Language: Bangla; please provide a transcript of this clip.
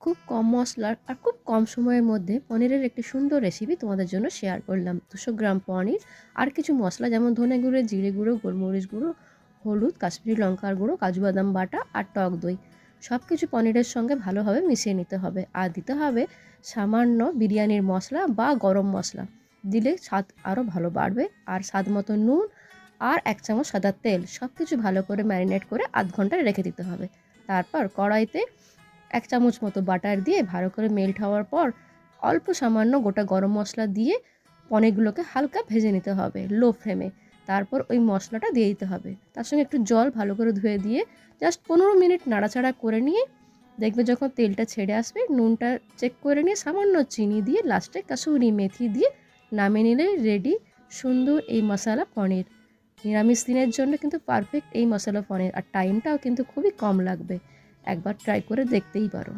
খুব কম মশলার আর খুব কম সময়ের মধ্যে পনিরের একটি সুন্দর রেসিপি তোমাদের জন্য শেয়ার করলাম। 200 গ্রাম পনির আর কিছু মশলা যেমন ধনে গুঁড়ো, জিরে গুঁড়ো, গোলমরিচ গুঁড়ো, হলুদ, কাশ্মীরি লঙ্কার গুঁড়ো, কাজু বাদাম বাটা আর টক দই সব কিছু পনিরের সঙ্গে ভালোভাবে মিশিয়ে নিতে হবে। আর দিতে হবে সামান্য বিরিয়ানির মশলা বা গরম মশলা, দিলে স্বাদ আরও ভালো বাড়বে। আর স্বাদ মতো নুন আর 1 চামচ সাদা তেল সব কিছু ভালো করে ম্যারিনেট করে আধ ঘন্টা রেখে দিতে হবে। তারপর কড়াইতে 1 চামচ মতো বাটার দিয়ে ভালো করে মেল্ট হওয়ার পর অল্প সামান্য গোটা গরম মশলা দিয়ে পনিরগুলোকে হালকা ভেজে নিতে হবে লো ফ্লেমে। তারপর ওই মশলাটা দিয়ে দিতে হবে, তার সঙ্গে একটু জল ভালো করে ধুয়ে দিয়ে জাস্ট 15 মিনিট নাড়াচাড়া করে নিয়ে দেখবে যখন তেলটা ছেড়ে আসবে, নুনটা চেক করে নিয়ে সামান্য চিনি দিয়ে লাস্টে কাসুরি মেথি দিয়ে নামিয়ে নিলে রেডি সুন্দর এই মশলা পনির। নিরামিষ দিনের জন্য কিন্তু পারফেক্ট এই মশলা পনির, আর টাইমটাও কিন্তু খুবই কম লাগবে। একবার ট্রাই করে দেখতেই পারো।